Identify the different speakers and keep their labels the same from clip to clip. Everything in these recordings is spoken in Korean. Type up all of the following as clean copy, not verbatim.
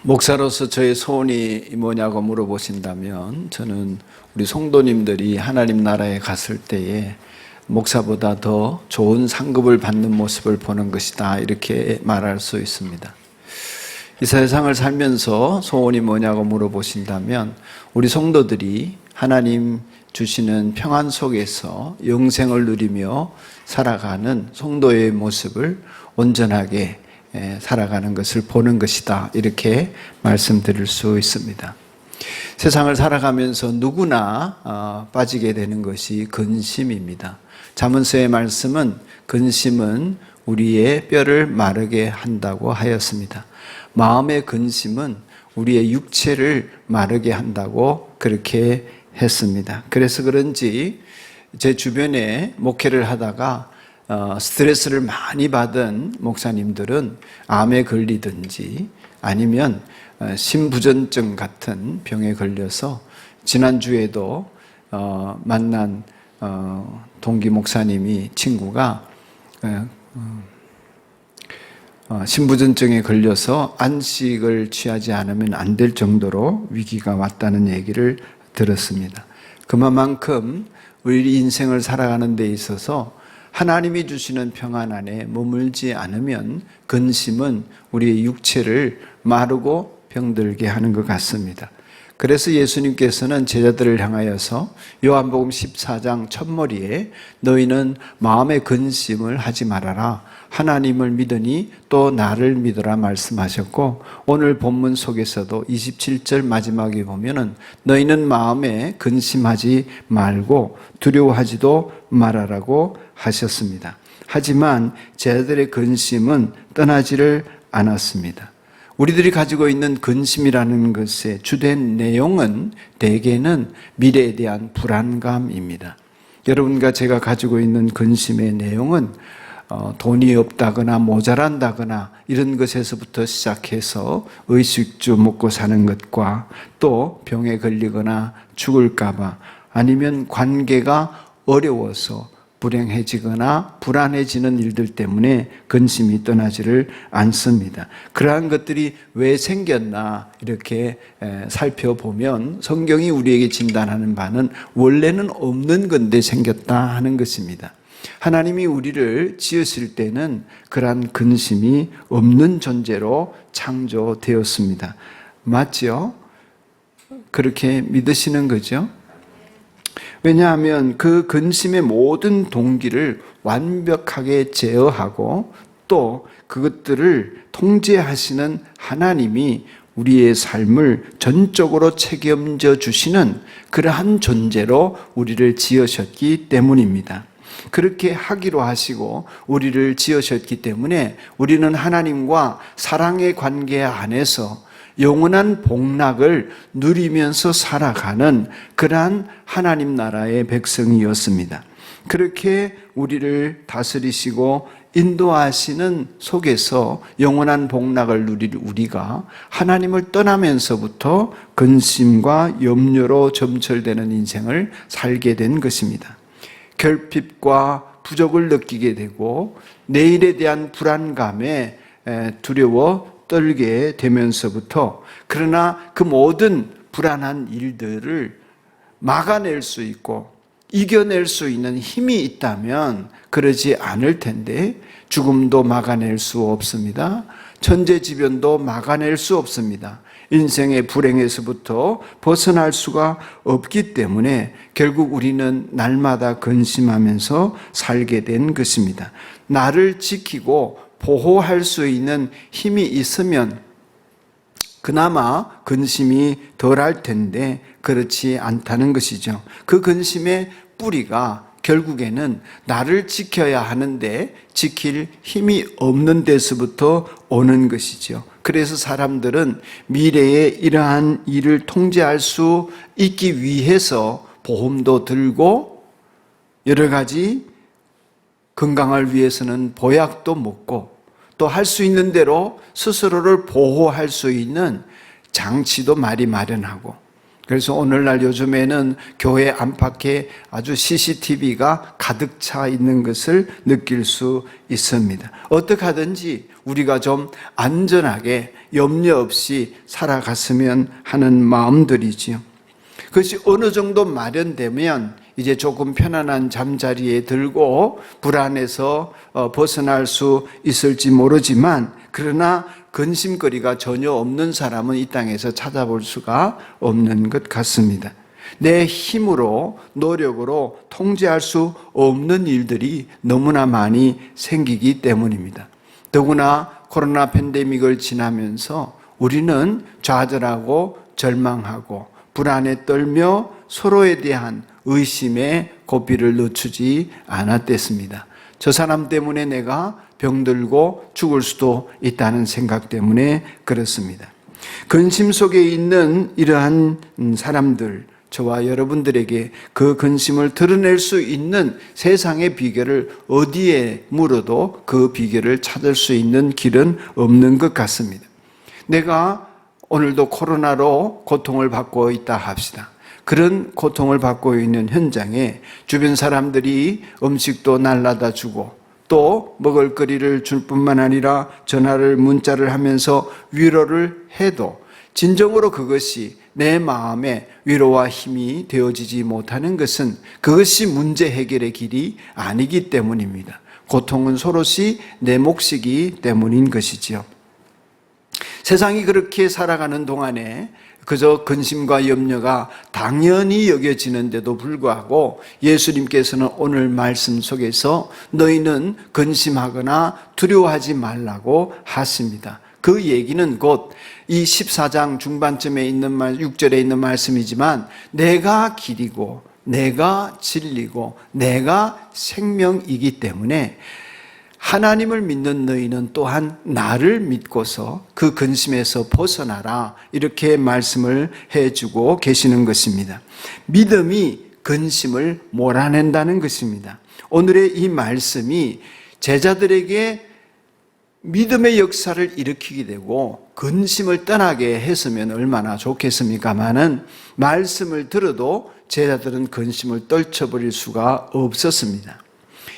Speaker 1: 목사로서 저의 소원이 뭐냐고 물어보신다면 저는 우리 성도님들이 하나님 나라에 갔을 때에 목사보다 더 좋은 상급을 받는 모습을 보는 것이다, 이렇게 말할 수 있습니다. 이 세상을 살면서 소원이 뭐냐고 물어보신다면 우리 성도들이 하나님 주시는 평안 속에서 영생을 누리며 살아가는 성도의 모습을 온전하게 살아가는 것을 보는 것이다, 이렇게 말씀드릴 수 있습니다. 세상을 살아가면서 누구나 빠지게 되는 것이 근심입니다. 잠언서의 말씀은 근심은 우리의 뼈를 마르게 한다고 하였습니다. 마음의 근심은 우리의 육체를 마르게 한다고 그렇게 했습니다. 그래서 그런지 제 주변에 목회를 하다가 스트레스를 많이 받은 목사님들은 암에 걸리든지 아니면 심부전증 같은 병에 걸려서 지난주에도 만난 동기 목사님이 친구가 심부전증에 걸려서 안식을 취하지 않으면 안 될 정도로 위기가 왔다는 얘기를 들었습니다. 그만큼 우리 인생을 살아가는 데 있어서 하나님이 주시는 평안 안에 머물지 않으면 근심은 우리의 육체를 마르고 병들게 하는 것 같습니다. 그래서 예수님께서는 제자들을 향하여서 요한복음 14장 첫머리에 너희는 마음의 근심을 하지 말아라, 하나님을 믿으니 또 나를 믿으라 말씀하셨고, 오늘 본문 속에서도 27절 마지막에 보면은 너희는 마음에 근심하지 말고 두려워하지도 말아라고 하셨습니다. 하지만 제자들의 근심은 떠나지를 않았습니다. 우리들이 가지고 있는 근심이라는 것의 주된 내용은 대개는 미래에 대한 불안감입니다. 여러분과 제가 가지고 있는 근심의 내용은 돈이 없다거나 모자란다거나 이런 것에서부터 시작해서 의식주 먹고 사는 것과 또 병에 걸리거나 죽을까 봐, 아니면 관계가 어려워서 불행해지거나 불안해지는 일들 때문에 근심이 떠나지를 않습니다. 그러한 것들이 왜 생겼나 이렇게 살펴보면 성경이 우리에게 진단하는 바는 원래는 없는 건데 생겼다 하는 것입니다. 하나님이 우리를 지으실 때는 그러한 근심이 없는 존재로 창조되었습니다. 맞죠? 그렇게 믿으시는 거죠? 왜냐하면 그 근심의 모든 동기를 완벽하게 제어하고 또 그것들을 통제하시는 하나님이 우리의 삶을 전적으로 책임져 주시는 그러한 존재로 우리를 지으셨기 때문입니다. 그렇게 하기로 하시고 우리를 지으셨기 때문에 우리는 하나님과 사랑의 관계 안에서 영원한 복락을 누리면서 살아가는 그러한 하나님 나라의 백성이었습니다. 그렇게 우리를 다스리시고 인도하시는 속에서 영원한 복락을 누릴 우리가 하나님을 떠나면서부터 근심과 염려로 점철되는 인생을 살게 된 것입니다. 결핍과 부족을 느끼게 되고 내일에 대한 불안감에 두려워 떨게 되면서부터, 그러나 그 모든 불안한 일들을 막아낼 수 있고 이겨낼 수 있는 힘이 있다면 그러지 않을 텐데, 죽음도 막아낼 수 없습니다. 천재지변도 막아낼 수 없습니다. 인생의 불행에서부터 벗어날 수가 없기 때문에 결국 우리는 날마다 근심하면서 살게 된 것입니다. 나를 지키고 보호할 수 있는 힘이 있으면 그나마 근심이 덜할 텐데 그렇지 않다는 것이죠. 그 근심의 뿌리가 결국에는 나를 지켜야 하는데 지킬 힘이 없는 데서부터 오는 것이죠. 그래서 사람들은 미래에 이러한 일을 통제할 수 있기 위해서 보험도 들고 여러 가지 건강을 위해서는 보약도 먹고 또 할 수 있는 대로 스스로를 보호할 수 있는 장치도 많이 마련하고 그래서 오늘날 요즘에는 교회 안팎에 아주 CCTV가 가득 차 있는 것을 느낄 수 있습니다. 어떻게 하든지 우리가 좀 안전하게 염려 없이 살아갔으면 하는 마음들이지요. 그것이 어느 정도 마련되면 이제 조금 편안한 잠자리에 들고 불안해서 벗어날 수 있을지 모르지만, 그러나 근심거리가 전혀 없는 사람은 이 땅에서 찾아볼 수가 없는 것 같습니다. 내 힘으로, 노력으로 통제할 수 없는 일들이 너무나 많이 생기기 때문입니다. 더구나 코로나 팬데믹을 지나면서 우리는 좌절하고 절망하고 불안에 떨며 서로에 대한 의심에 고삐를 늦추지 않았댔습니다. 저 사람 때문에 내가 병들고 죽을 수도 있다는 생각 때문에 그렇습니다. 근심 속에 있는 이러한 사람들, 저와 여러분들에게 그 근심을 드러낼 수 있는 세상의 비결을 어디에 물어도 그 비결을 찾을 수 있는 길은 없는 것 같습니다. 내가 오늘도 코로나로 고통을 받고 있다 합시다. 그런 고통을 받고 있는 현장에 주변 사람들이 음식도 날라다 주고 또 먹을거리를 줄 뿐만 아니라 전화를, 문자를 하면서 위로를 해도 진정으로 그것이 내 마음에 위로와 힘이 되어지지 못하는 것은 그것이 문제 해결의 길이 아니기 때문입니다. 고통은 서로시 내 몫이기 때문인 것이지요. 세상이 그렇게 살아가는 동안에 그저 근심과 염려가 당연히 여겨지는데도 불구하고 예수님께서는 오늘 말씀 속에서 너희는 근심하거나 두려워하지 말라고 하십니다. 그 얘기는 곧 이 14장 중반쯤에 있는 6절에 있는 말씀이지만 내가 길이고 내가 진리고 내가 생명이기 때문에 하나님을 믿는 너희는 또한 나를 믿고서 그 근심에서 벗어나라, 이렇게 말씀을 해주고 계시는 것입니다. 믿음이 근심을 몰아낸다는 것입니다. 오늘의 이 말씀이 제자들에게 믿음의 역사를 일으키게 되고 근심을 떠나게 했으면 얼마나 좋겠습니까마는 말씀을 들어도 제자들은 근심을 떨쳐버릴 수가 없었습니다.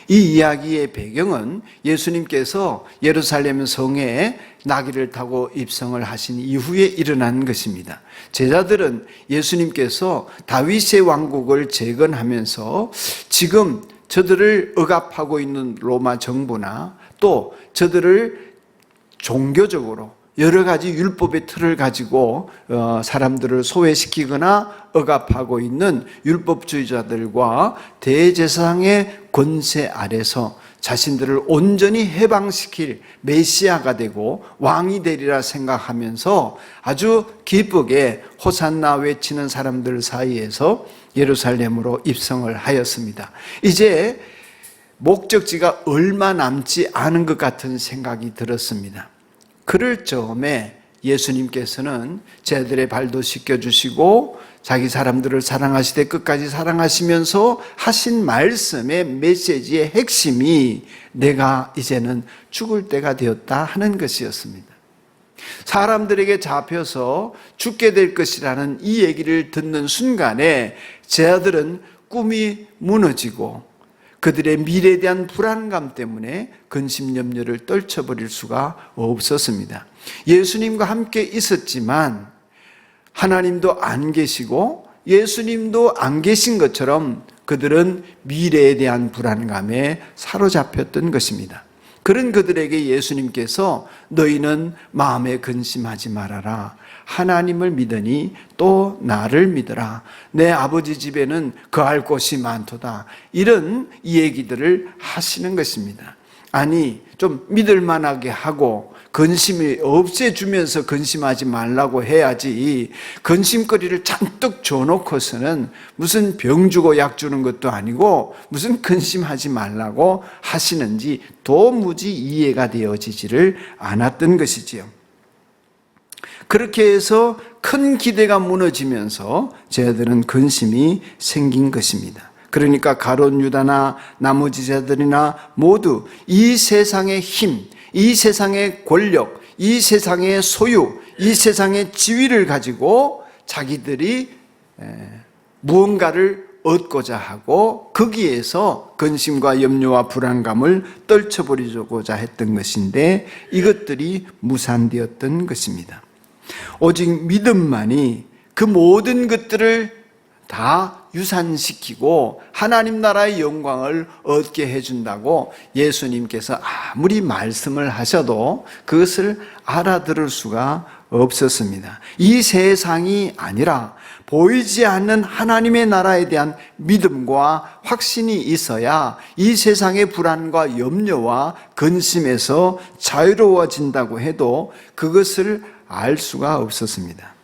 Speaker 1: 이 이야기의 배경은 예수님께서 예루살렘 성에 나귀를 타고 입성을 하신 이후에 일어난 것입니다. 제자들은 예수님께서 다윗의 왕국을 재건하면서 지금 저들을 억압하고 있는 로마 정부나 또 저들을 종교적으로 여러 가지 율법의 틀을 가지고 사람들을 소외시키거나 억압하고 있는 율법주의자들과 대제사장의 권세 아래서 자신들을 온전히 해방시킬 메시아가 되고 왕이 되리라 생각하면서 아주 기쁘게 호산나 외치는 사람들 사이에서 예루살렘으로 입성을 하였습니다. 이제 목적지가 얼마 남지 않은 것 같은 생각이 들었습니다. 그럴 즈음에 예수님께서는 제자들의 발도 씻겨주시고 자기 사람들을 사랑하시되 끝까지 사랑하시면서 하신 말씀의 메시지의 핵심이 내가 이제는 죽을 때가 되었다 하는 것이었습니다. 사람들에게 잡혀서 죽게 될 것이라는 이 얘기를 듣는 순간에 제자들은 꿈이 무너지고 그들의 미래에 대한 불안감 때문에 근심 염려를 떨쳐버릴 수가 없었습니다. 예수님과 함께 있었지만 하나님도 안 계시고 예수님도 안 계신 것처럼 그들은 미래에 대한 불안감에 사로잡혔던 것입니다. 그런 그들에게 예수님께서 너희는 마음에 근심하지 말아라. 하나님을 믿으니 또 나를 믿어라. 내 아버지 집에는 거할 곳이 많도다. 이런 얘기들을 하시는 것입니다. 아니, 좀 믿을 만하게 하고 근심이 없애주면서 근심하지 말라고 해야지 근심거리를 잔뜩 줘놓고서는 무슨 병 주고 약 주는 것도 아니고 무슨 근심하지 말라고 하시는지 도무지 이해가 되어지지를 않았던 것이지요. 그렇게 해서 큰 기대가 무너지면서 제자들은 근심이 생긴 것입니다. 그러니까 가룟 유다나 나머지 제자들이나 모두 이 세상의 힘, 이 세상의 권력, 이 세상의 소유, 이 세상의 지위를 가지고 자기들이 무언가를 얻고자 하고 거기에서 근심과 염려와 불안감을 떨쳐버리고자 했던 것인데 이것들이 무산되었던 것입니다. 오직 믿음만이 그 모든 것들을 다 유산시키고 하나님 나라의 영광을 얻게 해준다고 예수님께서 아무리 말씀을 하셔도 그것을 알아들을 수가 없었습니다. 이 세상이 아니라 보이지 않는 하나님의 나라에 대한 믿음과 확신이 있어야 이 세상의 불안과 염려와 근심에서 자유로워진다고 해도 그것을 알 수가 없었습니다.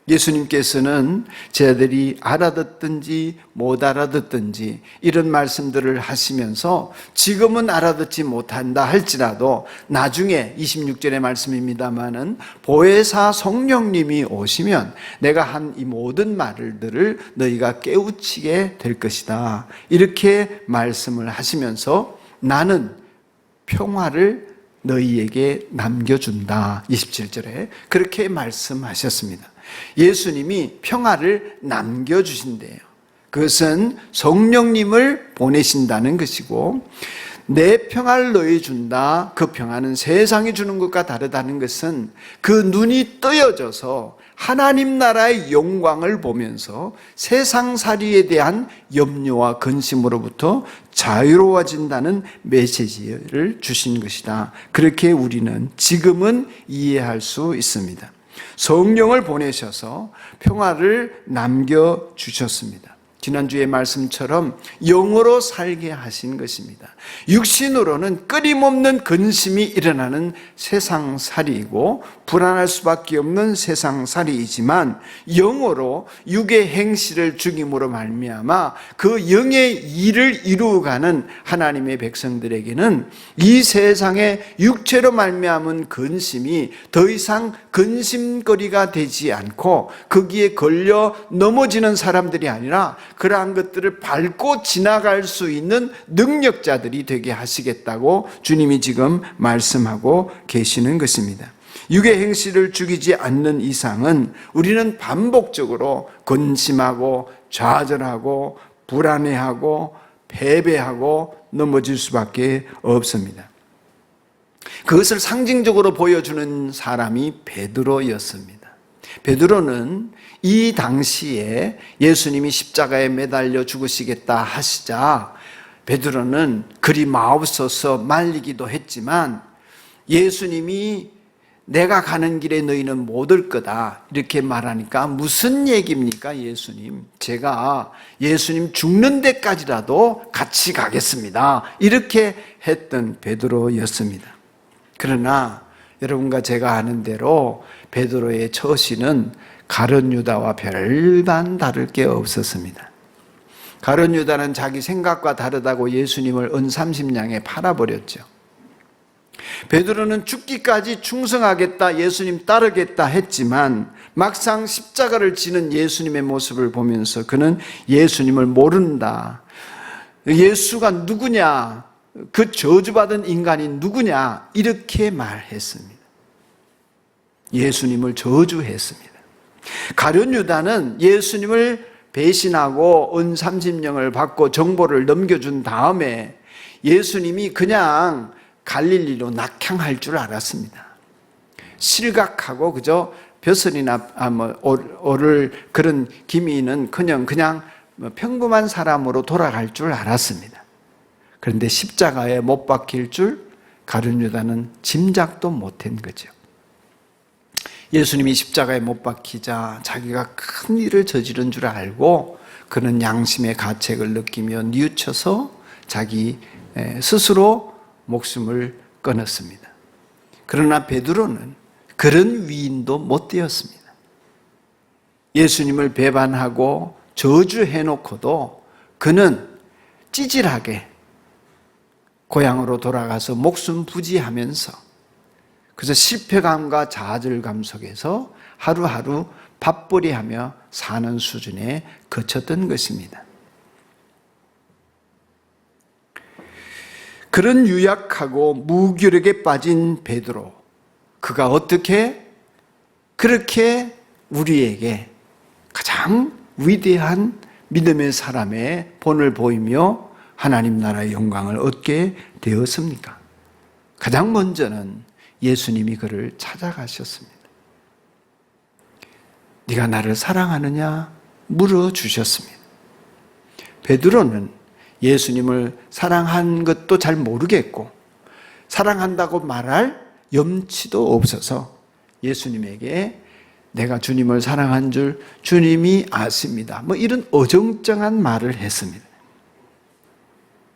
Speaker 1: 예수님께서는 저희들이 알아듣든지 못 알아듣든지 이런 말씀들을 하시면서 지금은 알아듣지 못한다 할지라도 나중에 26절의 말씀입니다마는 보혜사 성령님이 오시면 내가 한 이 모든 말들을 너희가 깨우치게 될 것이다. 이렇게 말씀을 하시면서 나는 평화를 너희에게 남겨준다. 27절에 그렇게 말씀하셨습니다. 예수님이 평화를 남겨주신대요. 그것은 성령님을 보내신다는 것이고 내 평화를 너희 준다. 그 평화는 세상이 주는 것과 다르다는 것은 그 눈이 뜨여져서 하나님 나라의 영광을 보면서 세상살이에 대한 염려와 근심으로부터 자유로워진다는 메시지를 주신 것이다. 그렇게 우리는 지금은 이해할 수 있습니다. 성령을 보내셔서 평화를 남겨주셨습니다. 지난주의 말씀처럼 영으로 살게 하신 것입니다. 육신으로는 끊임없는 근심이 일어나는 세상살이이고 불안할 수밖에 없는 세상살이이지만 영으로 육의 행실을 죽임으로 말미암아 그 영의 일을 이루어가는 하나님의 백성들에게는 이 세상의 육체로 말미암은 근심이 더 이상 근심거리가 되지 않고 거기에 걸려 넘어지는 사람들이 아니라 그러한 것들을 밟고 지나갈 수 있는 능력자들이 되게 하시겠다고 주님이 지금 말씀하고 계시는 것입니다. 육의 행실을 죽이지 않는 이상은 우리는 반복적으로 근심하고 좌절하고 불안해하고 패배하고 넘어질 수밖에 없습니다. 그것을 상징적으로 보여주는 사람이 베드로였습니다. 베드로는 이 당시에 예수님이 십자가에 매달려 죽으시겠다 하시자 베드로는 그리 마옵소서 말리기도 했지만 예수님이 내가 가는 길에 너희는 못 올 거다 이렇게 말하니까 무슨 얘기입니까 예수님? 제가 예수님 죽는 데까지라도 같이 가겠습니다. 이렇게 했던 베드로였습니다. 그러나 여러분과 제가 아는 대로 베드로의 처신은 가룟 유다와 별반 다를 게 없었습니다. 가룟 유다는 자기 생각과 다르다고 예수님을 은 30냥에 팔아버렸죠. 베드로는 죽기까지 충성하겠다, 예수님 따르겠다 했지만 막상 십자가를 지는 예수님의 모습을 보면서 그는 예수님을 모른다. 예수가 누구냐? 그 저주받은 인간이 누구냐? 이렇게 말했습니다. 예수님을 저주했습니다. 가룟 유다는 예수님을 배신하고 은 30냥을 받고 정보를 넘겨준 다음에 예수님이 그냥 갈릴리로 낙향할 줄 알았습니다. 실각하고 그저 벼슬이나 오를 그런 기미는 그냥 평범한 사람으로 돌아갈 줄 알았습니다. 그런데 십자가에 못 박힐 줄 가룟 유다는 짐작도 못한 거죠. 예수님이 십자가에 못 박히자 자기가 큰 일을 저지른 줄 알고 그는 양심의 가책을 느끼며 뉘우쳐서 자기 스스로 목숨을 끊었습니다. 그러나 베드로는 그런 위인도 못 되었습니다. 예수님을 배반하고 저주해놓고도 그는 찌질하게 고향으로 돌아가서 목숨 부지하면서 그래서 실패감과 좌절감 속에서 하루하루 밥벌이하며 사는 수준에 그쳤던 것입니다. 그런 유약하고 무기력에 빠진 베드로, 그가 어떻게 그렇게 우리에게 가장 위대한 믿음의 사람의 본을 보이며 하나님 나라의 영광을 얻게 되었습니까? 가장 먼저는 예수님이 그를 찾아가셨습니다. 네가 나를 사랑하느냐 물어주셨습니다. 베드로는 예수님을 사랑한 것도 잘 모르겠고 사랑한다고 말할 염치도 없어서 예수님에게 내가 주님을 사랑한 줄 주님이 아십니다. 이런 어정쩡한 말을 했습니다.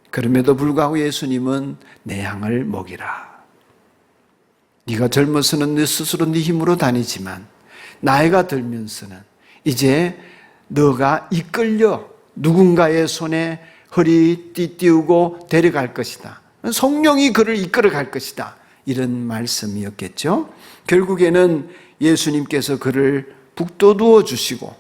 Speaker 1: 그럼에도 불구하고 예수님은 내 양을 먹이라. 네가 젊어서는 네 스스로 네 힘으로 다니지만 나이가 들면서는 이제 너가 이끌려 누군가의 손에 허리 띠띠우고 데려갈 것이다. 성령이 그를 이끌어 갈 것이다. 이런 말씀이었겠죠. 결국에는 예수님께서 그를 북돋워 주시고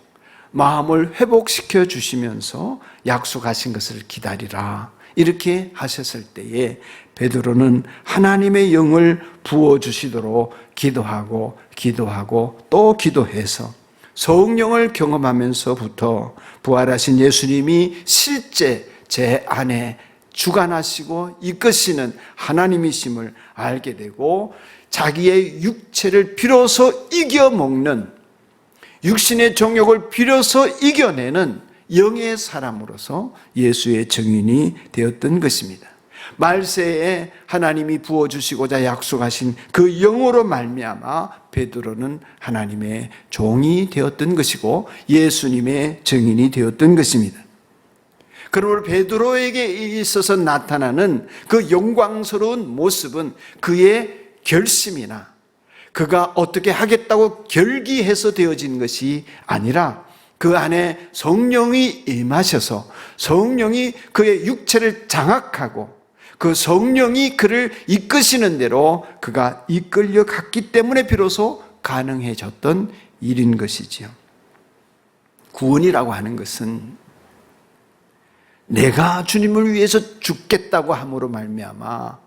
Speaker 1: 마음을 회복시켜 주시면서 약속하신 것을 기다리라. 이렇게 하셨을 때에 베드로는 하나님의 영을 부어주시도록 기도하고 또 기도해서 성령을 경험하면서부터 부활하신 예수님이 실제 제 안에 주관하시고 이끄시는 하나님이심을 알게 되고 자기의 육체를 비로소 이겨먹는, 육신의 정욕을 비로소 이겨내는 영의 사람으로서 예수의 증인이 되었던 것입니다. 말세에 하나님이 부어주시고자 약속하신 그 영으로 말미암아 베드로는 하나님의 종이 되었던 것이고 예수님의 증인이 되었던 것입니다. 그러므로 베드로에게 있어서 나타나는 그 영광스러운 모습은 그의 결심이나 그가 어떻게 하겠다고 결기해서 되어진 것이 아니라 그 안에 성령이 임하셔서 성령이 그의 육체를 장악하고 그 성령이 그를 이끄시는 대로 그가 이끌려 갔기 때문에 비로소 가능해졌던 일인 것이지요. 구원이라고 하는 것은 내가 주님을 위해서 죽겠다고 함으로 말미암아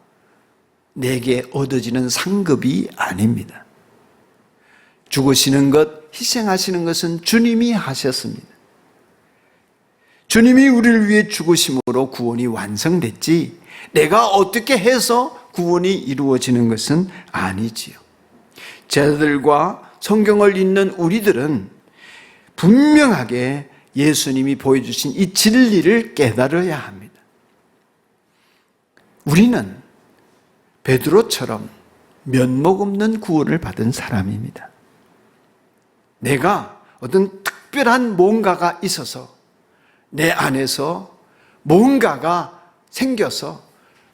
Speaker 1: 내게 얻어지는 상급이 아닙니다. 죽으시는 것, 희생하시는 것은 주님이 하셨습니다. 주님이 우리를 위해 죽으심으로 구원이 완성됐지 내가 어떻게 해서 구원이 이루어지는 것은 아니지요. 제자들과 성경을 읽는 우리들은 분명하게 예수님이 보여주신 이 진리를 깨달아야 합니다. 우리는 베드로처럼 면목 없는 구원을 받은 사람입니다. 내가 어떤 특별한 뭔가가 있어서 내 안에서 뭔가가 생겨서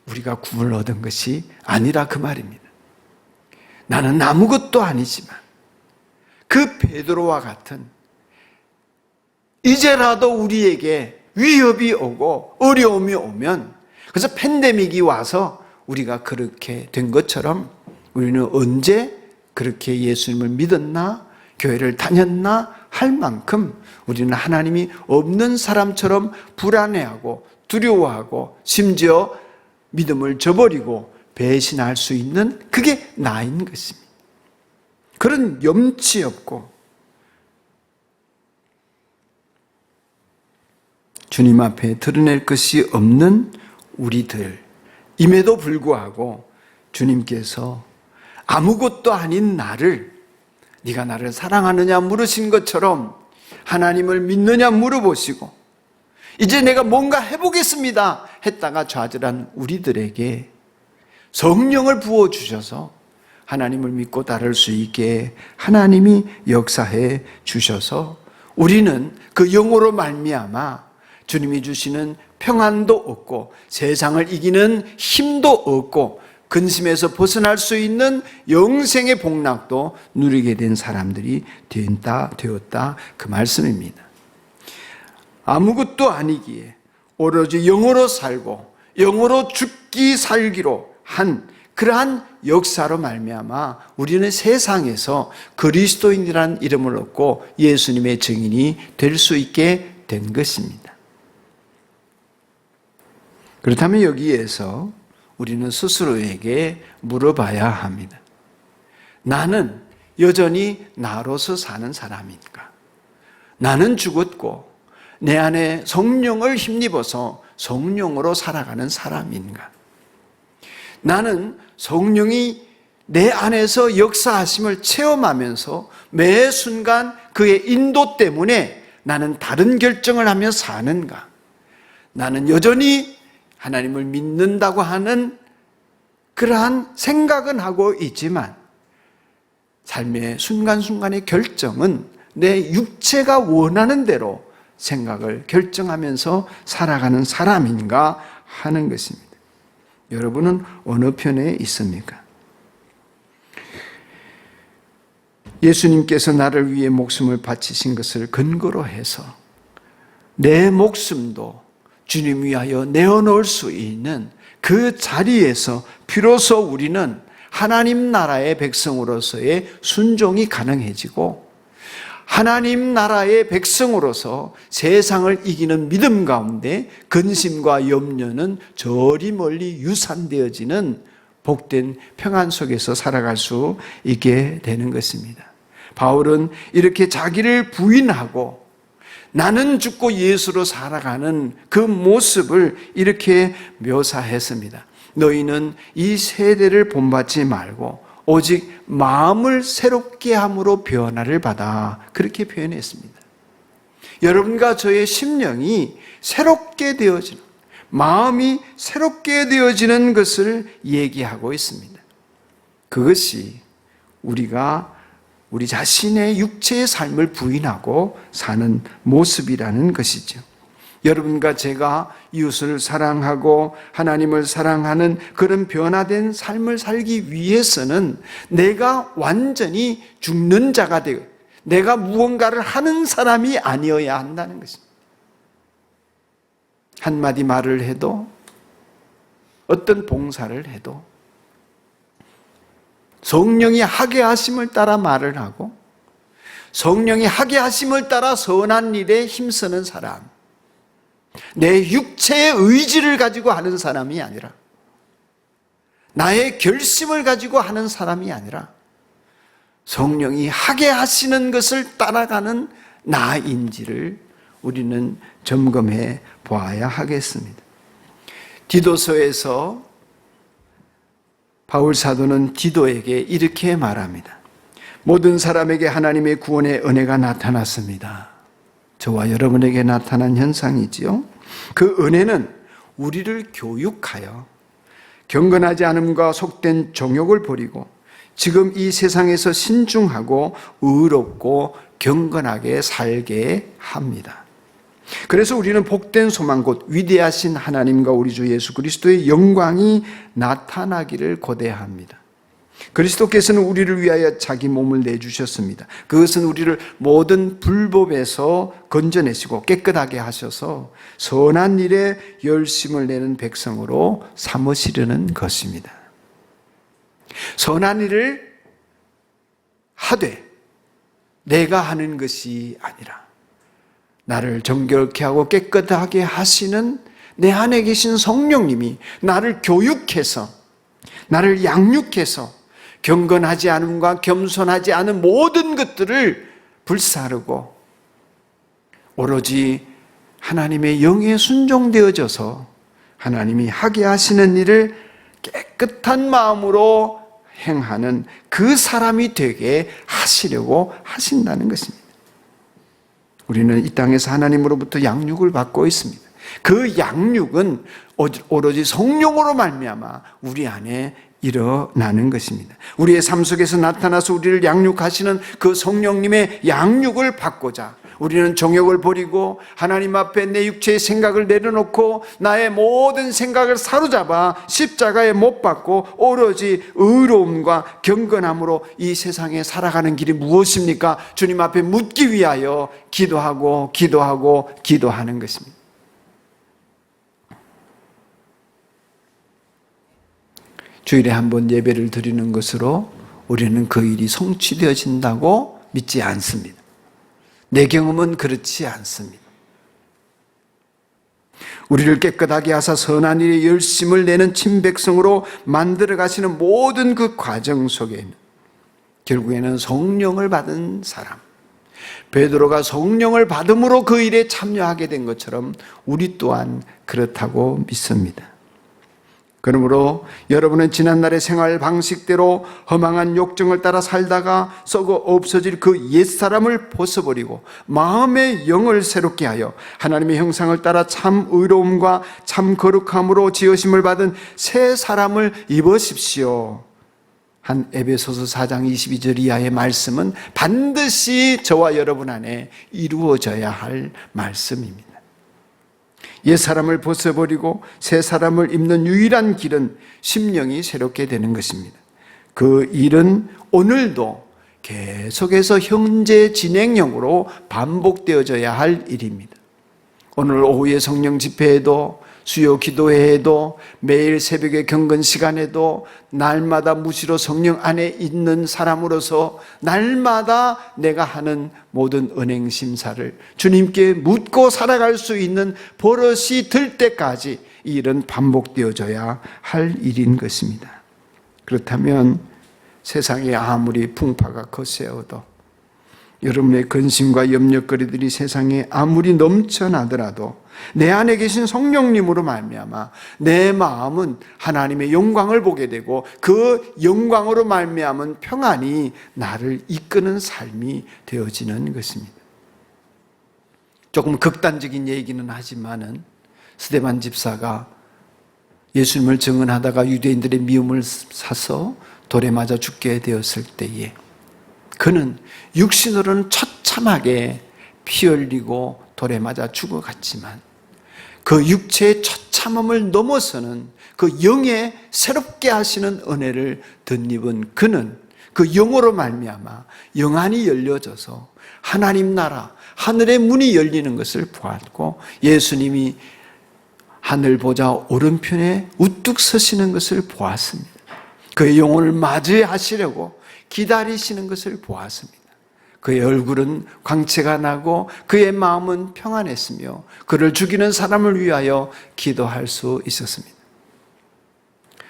Speaker 1: 우리가 구원을 얻은 것이 아니라 그 말입니다. 나는 아무것도 아니지만 그 베드로와 같은 이제라도 우리에게 위협이 오고 어려움이 오면 그래서 팬데믹이 와서 우리가 그렇게 된 것처럼 우리는 언제 그렇게 예수님을 믿었나 교회를 다녔나 할 만큼 우리는 하나님이 없는 사람처럼 불안해하고 두려워하고 심지어 믿음을 저버리고 배신할 수 있는 그게 나인 것입니다. 그런 염치 없고 주님 앞에 드러낼 것이 없는 우리들임에도 불구하고 주님께서 아무것도 아닌 나를 네가 나를 사랑하느냐 물으신 것처럼 하나님을 믿느냐 물어보시고 이제 내가 뭔가 해보겠습니다 했다가 좌절한 우리들에게 성령을 부어주셔서 하나님을 믿고 따를 수 있게 하나님이 역사해 주셔서 우리는 그 영으로 말미암아 주님이 주시는 평안도 얻고 세상을 이기는 힘도 얻고 근심에서 벗어날 수 있는 영생의 복락도 누리게 된 사람들이 되었다 그 말씀입니다. 아무것도 아니기에 오로지 영으로 살고 영으로 죽기 살기로 한 그러한 역사로 말미암아 우리는 세상에서 그리스도인이라는 이름을 얻고 예수님의 증인이 될 수 있게 된 것입니다. 그렇다면 여기에서 우리는 스스로에게 물어봐야 합니다. 나는 여전히 나로서 사는 사람인가? 나는 죽었고 내 안에 성령을 힘입어서 성령으로 살아가는 사람인가? 나는 성령이 내 안에서 역사하심을 체험하면서 매 순간 그의 인도 때문에 나는 다른 결정을 하며 사는가? 나는 여전히 하나님을 믿는다고 하는 그러한 생각은 하고 있지만 삶의 순간순간의 결정은 내 육체가 원하는 대로 생각을 결정하면서 살아가는 사람인가 하는 것입니다. 여러분은 어느 편에 있습니까? 예수님께서 나를 위해 목숨을 바치신 것을 근거로 해서 내 목숨도 주님 위하여 내어놓을 수 있는 그 자리에서 비로소 우리는 하나님 나라의 백성으로서의 순종이 가능해지고 하나님 나라의 백성으로서 세상을 이기는 믿음 가운데 근심과 염려는 저리 멀리 유산되어지는 복된 평안 속에서 살아갈 수 있게 되는 것입니다. 바울은 이렇게 자기를 부인하고 나는 죽고 예수로 살아가는 그 모습을 이렇게 묘사했습니다. 너희는 이 세대를 본받지 말고 오직 마음을 새롭게 함으로 변화를 받아, 그렇게 표현했습니다. 여러분과 저의 심령이 새롭게 되어지는, 마음이 새롭게 되어지는 것을 얘기하고 있습니다. 그것이 우리가 우리 자신의 육체의 삶을 부인하고 사는 모습이라는 것이죠. 여러분과 제가 이웃을 사랑하고 하나님을 사랑하는 그런 변화된 삶을 살기 위해서는 내가 완전히 죽는 자가 되고 내가 무언가를 하는 사람이 아니어야 한다는 것입니다. 한마디 말을 해도 어떤 봉사를 해도 성령이 하게 하심을 따라 말을 하고 성령이 하게 하심을 따라 선한 일에 힘쓰는 사람, 내 육체의 의지를 가지고 하는 사람이 아니라 나의 결심을 가지고 하는 사람이 아니라 성령이 하게 하시는 것을 따라가는 나인지를 우리는 점검해 보아야 하겠습니다. 디도서에서 바울 사도는 디도에게 이렇게 말합니다. 모든 사람에게 하나님의 구원의 은혜가 나타났습니다. 저와 여러분에게 나타난 현상이지요. 그 은혜는 우리를 교육하여 경건하지 않음과 속된 정욕을 버리고 지금 이 세상에서 신중하고 의롭고 경건하게 살게 합니다. 그래서 우리는 복된 소망 곧 위대하신 하나님과 우리 주 예수 그리스도의 영광이 나타나기를 고대합니다. 그리스도께서는 우리를 위하여 자기 몸을 내주셨습니다. 그것은 우리를 모든 불법에서 건져내시고 깨끗하게 하셔서 선한 일에 열심을 내는 백성으로 삼으시려는 것입니다. 선한 일을 하되 내가 하는 것이 아니라 나를 정결케 하고 깨끗하게 하시는 내 안에 계신 성령님이 나를 교육해서 나를 양육해서 경건하지 않음과 겸손하지 않은 모든 것들을 불사르고 오로지 하나님의 영에 순종되어져서 하나님이 하게 하시는 일을 깨끗한 마음으로 행하는 그 사람이 되게 하시려고 하신다는 것입니다. 우리는 이 땅에서 하나님으로부터 양육을 받고 있습니다. 그 양육은 오로지 성령으로 말미암아 우리 안에 일어나는 것입니다. 우리의 삶 속에서 나타나서 우리를 양육하시는 그 성령님의 양육을 받고자 우리는 정욕을 버리고 하나님 앞에 내 육체의 생각을 내려놓고 나의 모든 생각을 사로잡아 십자가에 못 박고 오로지 의로움과 경건함으로 이 세상에 살아가는 길이 무엇입니까? 주님 앞에 묻기 위하여 기도하고 기도하는 것입니다. 주일에 한 번 예배를 드리는 것으로 우리는 그 일이 성취되어진다고 믿지 않습니다. 내 경험은 그렇지 않습니다. 우리를 깨끗하게 하사 선한 일에 열심을 내는 친백성으로 만들어 가시는 모든 그 과정 속에는 결국에는 성령을 받은 사람, 베드로가 성령을 받음으로 그 일에 참여하게 된 것처럼 우리 또한 그렇다고 믿습니다. 그러므로 여러분은 지난날의 생활 방식대로 허망한 욕정을 따라 살다가 썩어 없어질 그 옛사람을 벗어버리고 마음의 영을 새롭게 하여 하나님의 형상을 따라 참 의로움과 참 거룩함으로 지으심을 받은 새 사람을 입으십시오. 한 에베소서 4장 22절 이하의 말씀은 반드시 저와 여러분 안에 이루어져야 할 말씀입니다. 옛사람을 벗어버리고 새 사람을 입는 유일한 길은 심령이 새롭게 되는 것입니다. 그 일은 오늘도 계속해서 현재 진행형으로 반복되어져야 할 일입니다. 오늘 오후의 성령 집회에도 수요 기도회에도 매일 새벽의 경건 시간에도 날마다 무시로 성령 안에 있는 사람으로서 날마다 내가 하는 모든 은행 심사를 주님께 묻고 살아갈 수 있는 버릇이 들 때까지 이 일은 반복되어져야 할 일인 것입니다. 그렇다면 세상에 아무리 풍파가 거세어도 여러분의 근심과 염려거리들이 세상에 아무리 넘쳐나더라도 내 안에 계신 성령님으로 말미암아 내 마음은 하나님의 영광을 보게 되고 그 영광으로 말미암은 평안이 나를 이끄는 삶이 되어지는 것입니다. 조금 극단적인 얘기는 하지만은 스데반 집사가 예수님을 증언하다가 유대인들의 미움을 사서 돌에 맞아 죽게 되었을 때에 그는 육신으로는 처참하게 피 흘리고 돌에 맞아 죽어갔지만 그 육체의 처참함을 넘어서는 그 영에 새롭게 하시는 은혜를 덧입은 그는 그 영으로 말미암아 영안이 열려져서 하나님 나라 하늘의 문이 열리는 것을 보았고 예수님이 하늘 보좌 오른편에 우뚝 서시는 것을 보았습니다. 그의 영혼을 맞이하시려고 기다리시는 것을 보았습니다. 그의 얼굴은 광채가 나고 그의 마음은 평안했으며 그를 죽이는 사람을 위하여 기도할 수 있었습니다.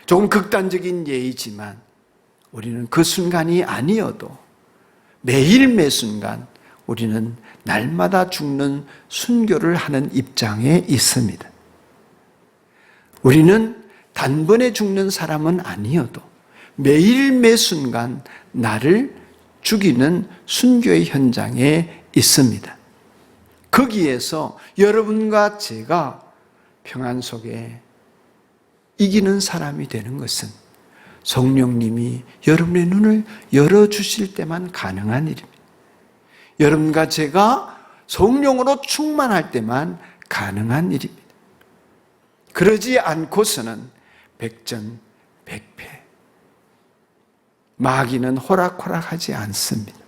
Speaker 1: 조금 극단적인 예이지만 우리는 그 순간이 아니어도 매일 매 순간 우리는 날마다 죽는 순교를 하는 입장에 있습니다. 우리는 단번에 죽는 사람은 아니어도 매일 매 순간 나를 죽이는 순교의 현장에 있습니다. 거기에서 여러분과 제가 평안 속에 이기는 사람이 되는 것은 성령님이 여러분의 눈을 열어주실 때만 가능한 일입니다. 여러분과 제가 성령으로 충만할 때만 가능한 일입니다. 그러지 않고서는 백전백패. 마귀는 호락호락하지 않습니다.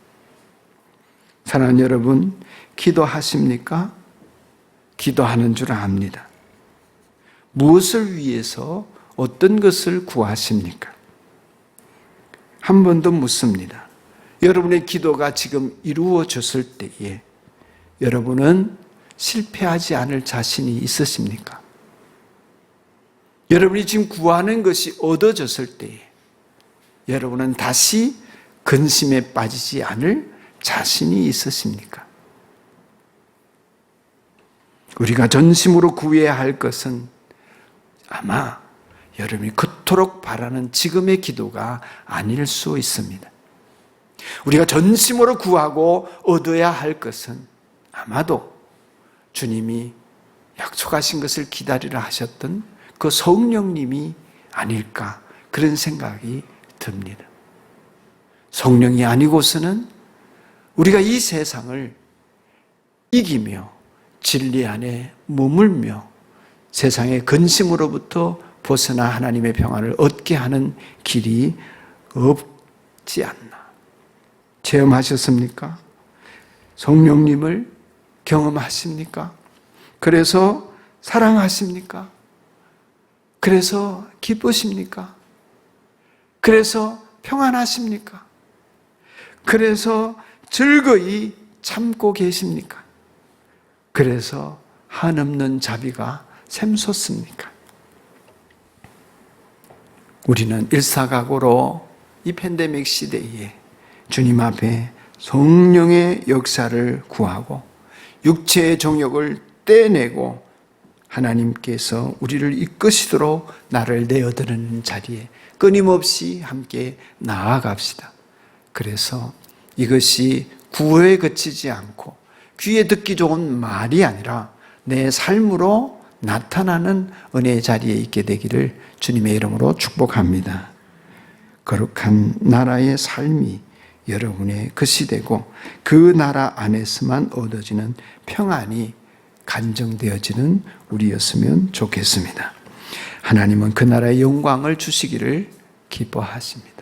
Speaker 1: 사랑하는 여러분, 기도하십니까? 기도하는 줄 압니다. 무엇을 위해서 어떤 것을 구하십니까? 한 번 더 묻습니다. 여러분의 기도가 지금 이루어졌을 때에 여러분은 실패하지 않을 자신이 있으십니까? 여러분이 지금 구하는 것이 얻어졌을 때에 여러분은 다시 근심에 빠지지 않을 자신이 있으십니까? 우리가 전심으로 구해야 할 것은 아마 여러분이 그토록 바라는 지금의 기도가 아닐 수 있습니다. 우리가 전심으로 구하고 얻어야 할 것은 아마도 주님이 약속하신 것을 기다리라 하셨던 그 성령님이 아닐까 그런 생각이 듭니다. 성령이 아니고서는 우리가 이 세상을 이기며 진리 안에 머물며 세상의 근심으로부터 벗어나 하나님의 평안을 얻게 하는 길이 없지 않나. 체험하셨습니까? 성령님을 경험하십니까? 그래서 사랑하십니까? 그래서 기쁘십니까? 그래서 평안하십니까? 그래서 즐거이 참고 계십니까? 그래서 한없는 자비가 샘솟습니까? 우리는 일사각오로 이 팬데믹 시대에 주님 앞에 성령의 역사를 구하고 육체의 정욕을 떼내고 하나님께서 우리를 이끄시도록 나를 내어드리는 자리에 끊임없이 함께 나아갑시다. 그래서 이것이 구호에 그치지 않고 귀에 듣기 좋은 말이 아니라 내 삶으로 나타나는 은혜의 자리에 있게 되기를 주님의 이름으로 축복합니다. 거룩한 나라의 삶이 여러분의 것이 되고 그 나라 안에서만 얻어지는 평안이 간정되어지는 우리였으면 좋겠습니다. 하나님은 그 나라의 영광을 주시기를 기뻐하십니다.